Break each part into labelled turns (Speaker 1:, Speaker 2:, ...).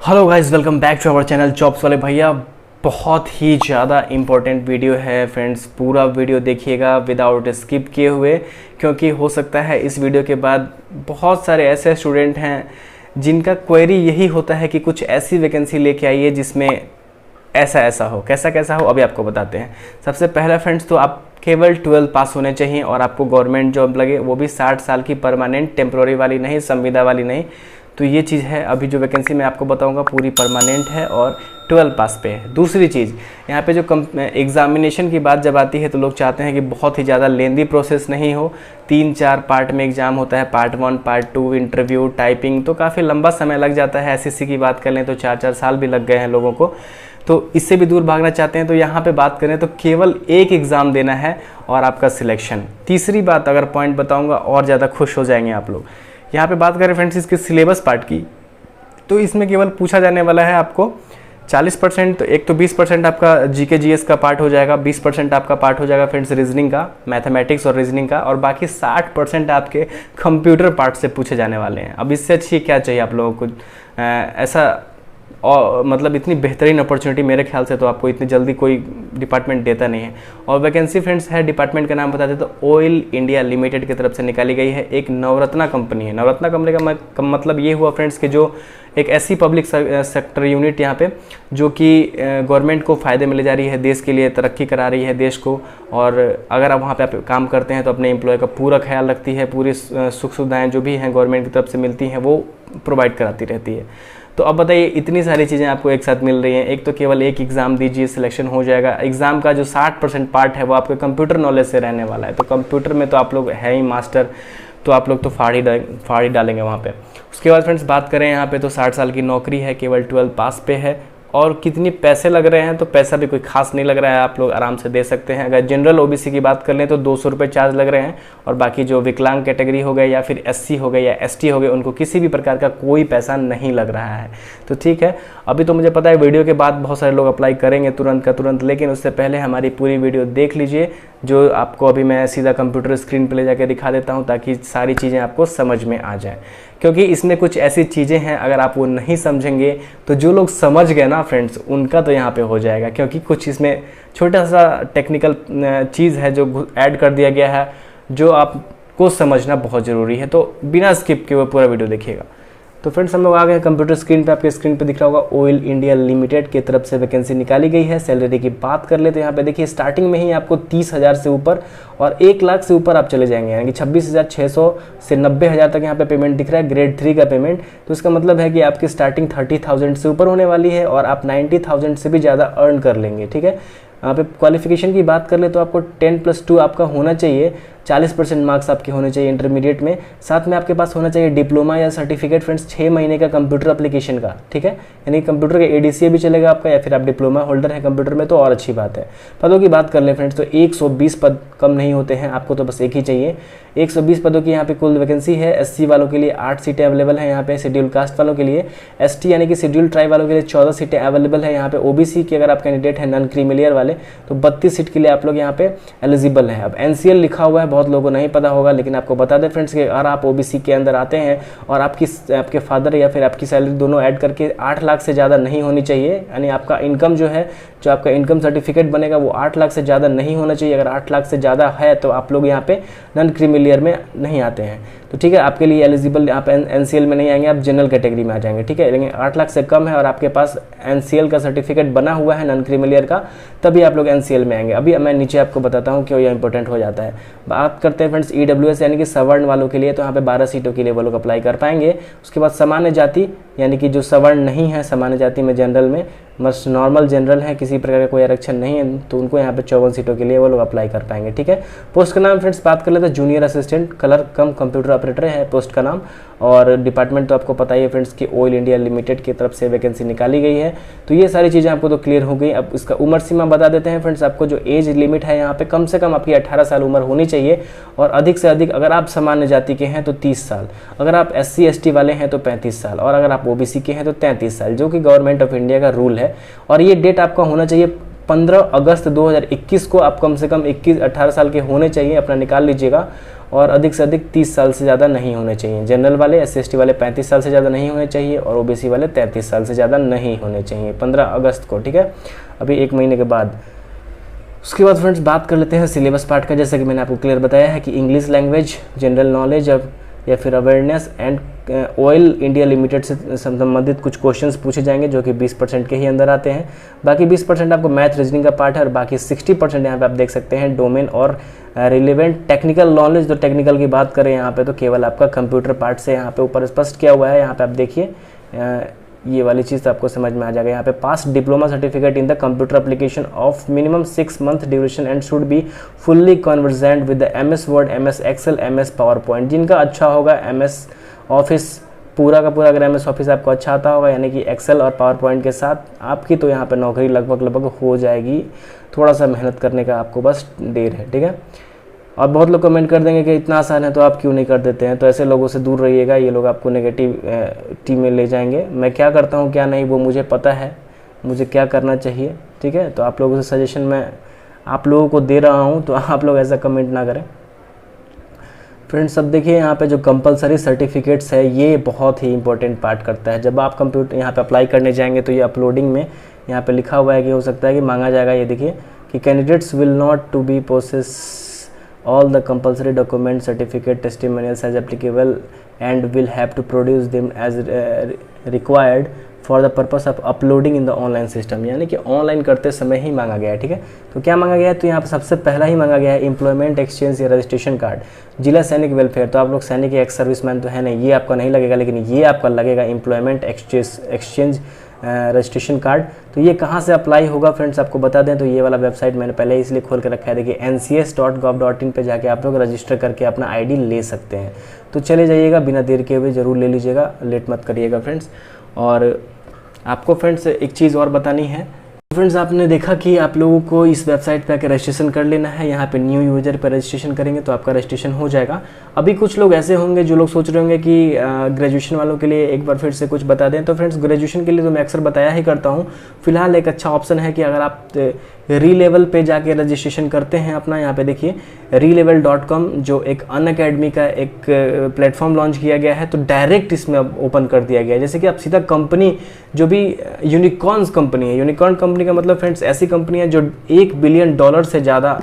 Speaker 1: Hello guys, welcome back to our channel jobs वाले भैया। बहुत ही ज़्यादा इम्पोर्टेंट वीडियो है फ्रेंड्स, पूरा वीडियो देखिएगा विदाउट स्किप किए हुए, क्योंकि हो सकता है इस वीडियो के बाद बहुत सारे ऐसे स्टूडेंट हैं जिनका क्वेरी यही होता है कि कुछ ऐसी वैकेंसी लेके आइए जिसमें ऐसा ऐसा हो। कैसा कैसा हो अभी आपको बताते हैं। सबसे पहला फ्रेंड्स, तो आप केवल 12 पास होने चाहिए और आपको गवर्नमेंट जॉब लगे, वो भी 60 साल की परमानेंट, टेम्प्रोरी वाली नहीं, संविदा वाली नहीं। तो ये चीज़ है। अभी जो वैकेंसी मैं आपको बताऊंगा पूरी परमानेंट है और 12 पास पे है। दूसरी चीज़, यहाँ पे जो एग्जामिनेशन की बात जब आती है तो लोग चाहते हैं कि बहुत ही ज़्यादा लेंदी प्रोसेस नहीं हो। 3-4 पार्ट में एग्ज़ाम होता है, पार्ट 1, पार्ट 2, इंटरव्यू, टाइपिंग, तो काफ़ी लंबा समय लग जाता है। एसएससी की बात कर लें तो 4-4 साल भी लग गए हैं लोगों को। तो इससे भी दूर भागना चाहते हैं तो यहाँ पे बात करें तो केवल एक एग्ज़ाम देना है और आपका सिलेक्शन। तीसरी बात अगर पॉइंट बताऊँगा और ज़्यादा खुश हो जाएंगे आप लोग। यहाँ पे बात करें फ्रेंड्स इसके सिलेबस पार्ट की, तो इसमें केवल पूछा जाने वाला है आपको 40%। तो एक तो 20% आपका जीके जीएस का पार्ट हो जाएगा, 20% आपका पार्ट हो जाएगा फ्रेंड्स रीजनिंग का, मैथमेटिक्स और रीजनिंग का, और बाकी 60% आपके कंप्यूटर पार्ट से पूछे जाने वाले हैं। अब इससे अच्छी क्या चाहिए आप लोगों को। ऐसा और मतलब इतनी बेहतरीन अपॉर्चुनिटी मेरे ख्याल से तो आपको इतनी जल्दी कोई डिपार्टमेंट देता नहीं है। और वैकेंसी फ्रेंड्स है, डिपार्टमेंट का नाम बता दें तो ऑयल इंडिया लिमिटेड की तरफ से निकाली गई है। एक नवरत्ना कंपनी है। नवरत्ना कंपनी का मतलब ये हुआ फ्रेंड्स कि जो एक ऐसी पब्लिक सेक्टर यूनिट यहाँ पे जो कि गवर्नमेंट को फ़ायदे में ले जा रही है, देश के लिए तरक्की करा रही है देश को। और अगर आप वहाँ पे आप काम करते हैं तो अपने एम्प्लॉय का पूरा ख्याल रखती है, पूरी सुख सुविधाएँ जो भी हैं गवर्नमेंट की तरफ से मिलती हैं वो प्रोवाइड कराती रहती है। तो अब बताइए, इतनी सारी चीज़ें आपको एक साथ मिल रही हैं। एक तो केवल एक एग्ज़ाम दीजिए, सिलेक्शन हो जाएगा। एग्ज़ाम का जो 60% पार्ट है वो आपके कंप्यूटर नॉलेज से रहने वाला है। तो कंप्यूटर में तो आप लोग है ही मास्टर, तो आप लोग तो फाड़ ही डालेंगे वहाँ पे। उसके बाद फ्रेंड्स बात करें यहाँ पे तो 60 साल की नौकरी है, केवल 12 पास पे है। और कितनी पैसे लग रहे हैं तो पैसा भी कोई खास नहीं लग रहा है, आप लोग आराम से दे सकते हैं। अगर जनरल ओबीसी की बात कर लें तो 200 रुपये चार्ज लग रहे हैं, और बाकी जो विकलांग कैटेगरी हो गए या फिर एससी हो गए या एसटी हो गए उनको किसी भी प्रकार का कोई पैसा नहीं लग रहा है। तो ठीक है, अभी तो मुझे पता है वीडियो के बाद बहुत सारे लोग अप्लाई करेंगे तुरंत का तुरंत, लेकिन उससे पहले हमारी पूरी वीडियो देख लीजिए, जो आपको अभी मैं सीधा कंप्यूटर स्क्रीन पर ले जाकर दिखा देता हूँ ताकि सारी चीज़ें आपको समझ में आ जाएँ। क्योंकि इसमें कुछ ऐसी चीज़ें हैं अगर आप वो नहीं समझेंगे तो जो लोग समझ गए ना फ्रेंड्स उनका तो यहाँ पे हो जाएगा। क्योंकि कुछ इसमें छोटा सा टेक्निकल चीज़ है जो ऐड कर दिया गया है, जो आपको समझना बहुत ज़रूरी है। तो बिना स्किप के वो पूरा वीडियो देखिएगा। तो फ्रेंड्स हम लोग आ गए कंप्यूटर स्क्रीन पे, आपके स्क्रीन पे दिख रहा होगा ऑयल इंडिया लिमिटेड की तरफ से वैकेंसी निकाली गई है। सैलरी की बात कर ले तो यहाँ पे देखिए स्टार्टिंग में ही आपको 30,000 से ऊपर और 1 लाख से ऊपर आप चले जाएंगे, यानी कि 26,600 से 90,000 तक यहाँ पे पेमेंट दिख रहा है, ग्रेड 3 का पेमेंट। तो इसका मतलब है कि आपकी स्टार्टिंग 30,000 से ऊपर होने वाली है और आप 90,000 से भी ज़्यादा अर्न कर लेंगे। ठीक है, यहाँ पे क्वालिफिकेशन की बात कर ले तो आपको 10+2 आपका होना चाहिए, 40% मार्क्स आपके होने चाहिए इंटरमीडिएट में। साथ में आपके पास होना चाहिए डिप्लोमा या सर्टिफिकेट फ्रेंड्स 6 महीने का कंप्यूटर एप्लीकेशन का। ठीक है, यानी कंप्यूटर का एडीसीए भी चलेगा आपका, या फिर आप डिप्लोमा होल्डर है कंप्यूटर में तो और अच्छी बात है। पदों की बात कर लें फ्रेंड्स तो 120 पद कम नहीं होते हैं, आपको तो बस एक ही चाहिए। 120 पदों की यहाँ पे कुल वैकेंसी है। एससी वालों के लिए 8 सीटें अवेलेबल है यहाँ पे, शेड्यूल कास्ट वालों के लिए, एसटी यानी कि शेड्यूल ट्राइब वालों के लिए 14 सीटें अवेलेबल है यहाँ पे। ओबीसी के अगर आप कैंडिडेट हैं नॉन क्रीमिलियर वाले तो 32 सीट के लिए आप लोग यहाँ पे एलिजिबल है। अब एनसीएल लिखा हुआ है, बहुत लोगों को नहीं पता होगा, लेकिन आपको बता दें फ्रेंड्स कि अगर आप ओबीसी के अंदर आते हैं और आपके फादर या फिर आपकी सैलरी दोनों ऐड करके 8 लाख से ज़्यादा नहीं होनी चाहिए, यानी आपका इनकम जो है, जो आपका इनकम सर्टिफिकेट बनेगा वो 8 लाख से ज़्यादा नहीं होना चाहिए। अगर 8 लाख से ज़्यादा है तो आप लोग यहाँ पे नॉन क्रीमिलियर में नहीं आते हैं। तो ठीक है, आपके लिए एलिजिबल, आप एनसीएल में नहीं आएंगे, आप जनरल कैटेगरी में आ जाएंगे। ठीक है, लेकिन 8 लाख से कम है और आपके पास एनसीएल का सर्टिफिकेट बना हुआ है नॉन क्रीमिलियर का, तभी आप लोग एनसीएल में आएंगे। अभी मैं नीचे आपको बताता हूँ क्यों यह इंपॉर्टेंट हो जाता है। बात करते हैं फ्रेंड्स ईडब्ल्यूएस यानी कि सवर्ण वालों के लिए, तो यहाँ पे 12 सीटों के लिए वो लोग अप्लाई कर पाएंगे। उसके बाद सामान्य जाति यानी कि जो सवर्ण नहीं है सामान्य जाति में, जनरल में बस नॉर्मल जनरल है, किसी प्रकार का कोई आरक्षण नहीं है, तो उनको यहाँ पे 54 सीटों के लिए वो लोग अप्लाई कर पाएंगे। ठीक है, पोस्ट का नाम फ्रेंड्स बात कर लेते हैं जूनियर असिस्टेंट कलर कम कंप्यूटर ऑपरेटर है पोस्ट का नाम। और डिपार्टमेंट तो आपको पता ही है फ्रेंड्स कि ऑयल इंडिया लिमिटेड की तरफ से वैकेंसी निकाली गई है। तो ये सारी चीज़ें आपको तो क्लियर हो गई। अब इसका उम्र सीमा बता देते हैं फ्रेंड्स, आपको जो एज लिमिट है यहाँ पे कम से कम आपकी 18 साल उम्र होनी चाहिए, और अधिक से अधिक अगर आप सामान्य जाति के हैं तो 30 साल, अगर आप SC ST वाले हैं तो 35 साल, और अगर आप OBC के हैं तो 33 साल, जो कि गवर्नमेंट ऑफ इंडिया का रूल है। और ये डेट आपका होना चाहिए 15 अगस्त 2021 को, आप कम से कम 18 साल के होने चाहिए, अपना निकाल लीजिएगा। और अधिक से अधिक 30 साल से ज़्यादा नहीं होने चाहिए। जनरल वाले SC/ST वाले 35 साल से ज़्यादा नहीं होने चाहिए और OBC वाले 33 साल से ज़्यादा नहीं होने चाहिए 15 अगस्त को, ठीक है, अभी 1 महीने के बाद। उसके बाद फ्रेंड्स बात कर लेते हैं सिलेबस पार्ट का। जैसा कि मैंने आपको क्लियर बताया है कि इंग्लिश लैंग्वेज, जनरल नॉलेज या फिर awareness and oil India limited से संबंधित कुछ क्वेश्चंस पूछे जाएंगे जो कि 20% के ही अंदर आते हैं। बाकी 20% आपको मैथ रीजनिंग का पार्ट है और बाकी 60% यहाँ पे आप देख सकते हैं डोमेन और रिलेवेंट टेक्निकल नॉलेज। तो टेक्निकल की बात करें यहाँ पे तो केवल आपका कंप्यूटर पार्ट से यहाँ पे ऊपर स्पष्ट किया हुआ है। यहाँ पे आप देखिए ये वाली चीज़ तो आपको समझ में आ जाएगा। यहाँ पे pass diploma certificate in the computer application of minimum 6 month duration and should be fully convergent with the MS word, MS excel, MS power point. जिनका अच्छा होगा MS ऑफिस पूरा का पूरा, अगर MS ऑफिस आपको अच्छा आता होगा यानी कि एक्सेल और पावर पॉइंट के साथ आपकी, तो यहाँ पे नौकरी लगभग हो जाएगी। थोड़ा सा मेहनत करने का आपको बस देर है, ठीक है। और बहुत लोग कमेंट कर देंगे कि इतना आसान है तो आप क्यों नहीं कर देते हैं, तो ऐसे लोगों से दूर रहिएगा, ये लोग आपको नेगेटिव टीम में ले जाएंगे। मैं क्या करता हूँ क्या नहीं वो मुझे पता है, मुझे क्या करना चाहिए, ठीक है। तो आप लोगों से सजेशन मैं आप लोगों को दे रहा हूँ, तो आप लोग ऐसा कमेंट ना करें। फ्रेंड्स अब देखिए यहाँ पे जो कंपलसरी सर्टिफिकेट्स है ये बहुत ही इंपॉर्टेंट पार्ट करता है। जब आप कंप्यूटर यहाँ पे अप्लाई करने जाएंगे तो ये अपलोडिंग में यहाँ पे लिखा हुआ है कि हो सकता है कि मांगा जाएगा। ये देखिए कि candidates will not to be process all the compulsory document, certificate, testimonials as applicable and will have to produce them as required for the purpose of uploading in the online system। यानी कि online करते समय ही मांगा गया है, ठीक है। तो क्या मांगा गया है, तो यहाँ पर सबसे पहला ही मांगा गया है एम्प्लॉयमेंट एक्सचेंज या रजिस्ट्रेशन कार्ड, जिला सैनिक वेलफेयर। तो आप लोग सैनिक या एक्स सर्विसमैन तो है नहीं, ये आपका नहीं लगेगा, लेकिन ये आपका लगेगा एम्प्लॉयमेंट एक्सचेंज रजिस्ट्रेशन कार्ड। तो ये कहाँ से अप्लाई होगा फ्रेंड्स आपको बता दें, तो ये वाला वेबसाइट मैंने पहले इसलिए खोल के रखा है, देखिए ncs.gov.in पे जाके आप लोग रजिस्टर करके अपना ID ले सकते हैं। तो चले जाइएगा, बिना देर के हुए ज़रूर ले लीजिएगा, लेट मत करिएगा फ्रेंड्स। और आपको फ्रेंड्स एक चीज़ और बतानी है। फ्रेंड्स आपने देखा कि आप लोगों को इस वेबसाइट पे आकर रजिस्ट्रेशन कर लेना है। यहाँ पे न्यू यूजर पर रजिस्ट्रेशन करेंगे तो आपका रजिस्ट्रेशन हो जाएगा। अभी कुछ लोग ऐसे होंगे जो लोग सोच रहे होंगे कि ग्रेजुएशन वालों के लिए एक बार फिर से कुछ बता दें। तो फ्रेंड्स ग्रेजुएशन के लिए तो मैं अक्सर बताया ही करता हूँ। फिलहाल एक अच्छा ऑप्शन है कि अगर आप रीलेवल पे जाके रजिस्ट्रेशन करते हैं अपना, यहाँ पे देखिए relevel.com जो एक अनअकैडमी का एक प्लेटफॉर्म लॉन्च किया गया है, तो डायरेक्ट इसमें अब ओपन कर दिया गया है। जैसे कि आप सीधा कंपनी जो भी यूनिकॉर्न्स कंपनी है, यूनिकॉर्न कंपनी का मतलब फ्रेंड्स ऐसी कंपनी है जो $1 बिलियन से ज़्यादा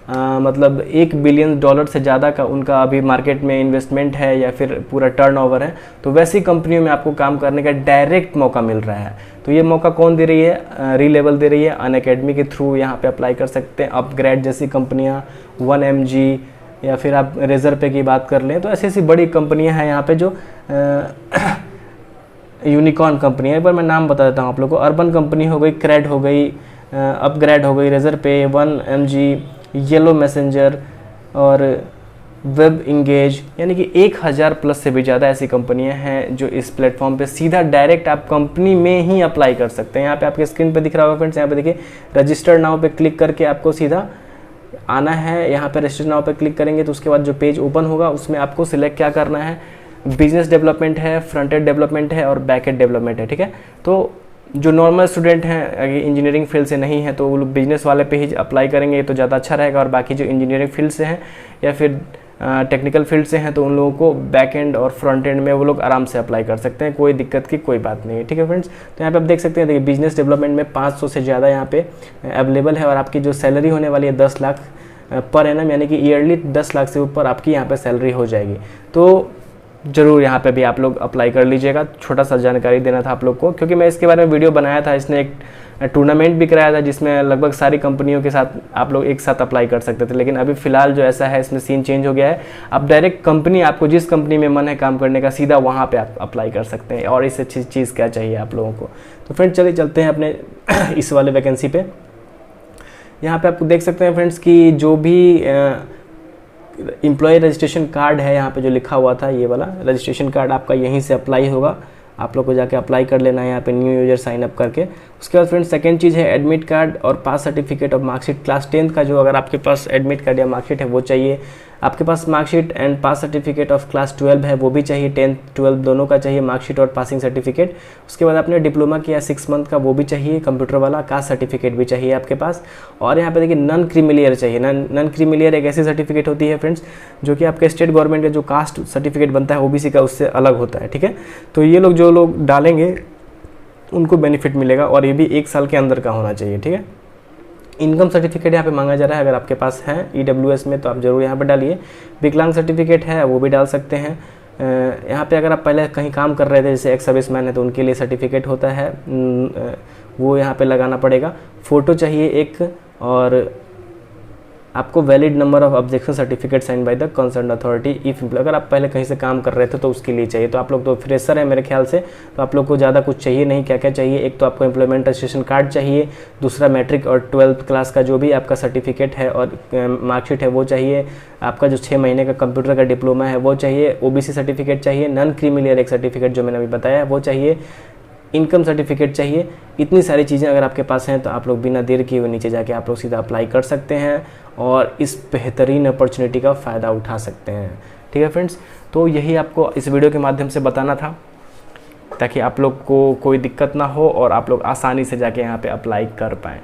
Speaker 1: मतलब $1 बिलियन से ज़्यादा का उनका अभी मार्केट में इन्वेस्टमेंट है या फिर पूरा टर्नओवर है, तो वैसी कंपनियों में आपको काम करने का डायरेक्ट मौका मिल रहा है। तो ये मौका कौन दे रही है, रीलेवल दे रही है। अनअकैडमी के थ्रू यहाँ पे अप्लाई कर सकते हैं। अपग्रेड जैसी कंपनियाँ, 1MG या फिर आप रेजर पे की बात कर लें, तो ऐसी ऐसी बड़ी कंपनियाँ हैं यहाँ पे जो यूनिकॉर्न कंपनी है। एक बार मैं नाम बता देता हूँ आप लोग को। अर्बन कंपनी हो गई, क्रेड हो गई, अपग्रेड हो गई, रेजर पे, 1MG, येलो मैसेंजर और वेब इंगेज, यानी कि 1000 प्लस से भी ज़्यादा ऐसी कंपनियां हैं जो इस प्लेटफॉर्म पे सीधा डायरेक्ट आप कंपनी में ही अप्लाई कर सकते हैं। यहाँ पे आपके स्क्रीन पे दिख रहा होगा फ्रेंड्स, यहाँ पे देखिए रजिस्टर नाउ पे क्लिक करके आपको सीधा आना है। यहाँ पे रजिस्टर नाउ पे क्लिक करेंगे तो उसके बाद जो पेज ओपन होगा उसमें आपको सिलेक्ट क्या करना है, बिजनेस डेवलपमेंट है, फ्रंट एंड डेवलपमेंट है और बैक एंड डेवलपमेंट है, ठीक है। तो जो नॉर्मल स्टूडेंट हैं इंजीनियरिंग फील्ड से नहीं है तो वो लोग बिजनेस वाले पे ही अप्लाई करेंगे तो ज़्यादा अच्छा रहेगा। और बाकी जो इंजीनियरिंग फील्ड से हैं या फिर टेक्निकल फील्ड से हैं तो उन लोगों को बैक एंड और फ्रंट एंड में वो लोग आराम से अप्लाई कर सकते हैं, कोई दिक्कत की कोई बात नहीं है, ठीक है फ्रेंड्स। तो यहाँ पे आप देख सकते हैं, देखिए बिजनेस डेवलपमेंट में 500 से ज़्यादा यहाँ पे अवेलेबल है और आपकी जो सैलरी होने वाली है 10 लाख पर एनम, यानी कि ईयरली 10 लाख से ऊपर आपकी यहाँ पे सैलरी हो जाएगी। तो ज़रूर यहाँ पे भी आप लोग अप्लाई कर लीजिएगा। छोटा सा जानकारी देना था आप लोग को, क्योंकि मैं इसके बारे में वीडियो बनाया था। इसने एक टूर्नामेंट भी कराया था जिसमें लगभग सारी कंपनियों के साथ आप लोग एक साथ अप्लाई कर सकते थे, लेकिन अभी फ़िलहाल जो ऐसा है इसमें सीन चेंज हो गया है। आप डायरेक्ट कंपनी, आपको जिस कंपनी में मन है काम करने का, सीधा वहाँ पे आप अप्लाई कर सकते हैं। और इससे अच्छी चीज़ क्या चाहिए आप लोगों को। तो फ्रेंड्स चलिए चलते हैं अपने इस वाले वैकेंसी पे। यहाँ पे आपको देख सकते हैं फ्रेंड्स कि जो भी एम्प्लॉय रजिस्ट्रेशन कार्ड है, यहाँ पे जो लिखा हुआ था ये वाला रजिस्ट्रेशन कार्ड आपका यहीं से अप्लाई होगा। आप लोग को जाके अप्लाई कर लेना है यहाँ पे न्यू यूजर साइन अप करके। उसके बाद फ्रेंड्स सेकंड चीज़ है एडमिट कार्ड और पास सर्टिफिकेट और मार्कशीट। क्लास 10th का जो अगर आपके पास एडमिट कार्ड या मार्कशीट है वो चाहिए। आपके पास marksheet and pass certificate of class 12 है, वो भी चाहिए, 10th 12 दोनों का चाहिए मार्कशीट और पासिंग सर्टिफिकेट। उसके बाद आपने डिप्लोमा किया 6 मंथ का, वो भी चाहिए, कंप्यूटर वाला कास्ट सर्टिफिकेट भी चाहिए आपके पास। और यहाँ पे देखिए नॉन क्रीमिलियर चाहिए। नॉन क्रीमिलियर एक ऐसी सर्टिफिकेट होती है फ्रेंड्स जो कि आपके स्टेट गवर्नमेंट का जो कास्ट सर्टिफिकेट बनता है ओबीसी का, उससे अलग होता है, ठीक है। तो ये लोग जो लोग डालेंगे उनको बेनिफिट मिलेगा, और ये भी 1 साल के अंदर का होना चाहिए, ठीक है। इनकम सर्टिफिकेट यहाँ पे मांगा जा रहा है, अगर आपके पास है ईडब्ल्यूएस में तो आप जरूर यहाँ पे डालिए। विकलांग सर्टिफिकेट है वो भी डाल सकते हैं। यहाँ पे अगर आप पहले कहीं काम कर रहे थे, जैसे एक्स सर्विसमैन है, तो उनके लिए सर्टिफिकेट होता है, वो यहाँ पे लगाना पड़ेगा। फ़ोटो चाहिए एक, और आपको valid number of objection certificate sign by the concern authority if, अगर आप पहले कहीं से काम कर रहे थे तो उसके लिए चाहिए। तो आप लोग तो फ्रेशर है मेरे ख्याल से, तो आप लोग को ज़्यादा कुछ चाहिए नहीं। क्या क्या चाहिए, एक तो आपको एम्प्लॉयमेंट रजिस्ट्रेशन कार्ड चाहिए, दूसरा मैट्रिक और 12th क्लास का जो भी आपका सर्टिफिकेट है और मार्कशीट है वो चाहिए, आपका जो 6 महीने का कंप्यूटर का डिप्लोमा है वो चाहिए, ओबीसी सर्टिफिकेट चाहिए, नॉन क्रीमिलियर एक सर्टिफिकेट जो मैंने अभी बताया वो चाहिए, इनकम सर्टिफिकेट चाहिए। इतनी सारी चीज़ें अगर आपके पास हैं तो आप लोग बिना देर किए हुए नीचे जाके आप लोग सीधा अप्लाई कर सकते हैं और इस बेहतरीन अपॉर्चुनिटी का फ़ायदा उठा सकते हैं, ठीक है फ्रेंड्स। तो यही आपको इस वीडियो के माध्यम से बताना था, ताकि आप लोग को कोई दिक्कत ना हो और आप लोग आसानी से जाके यहाँ पे अप्लाई कर पाएँ।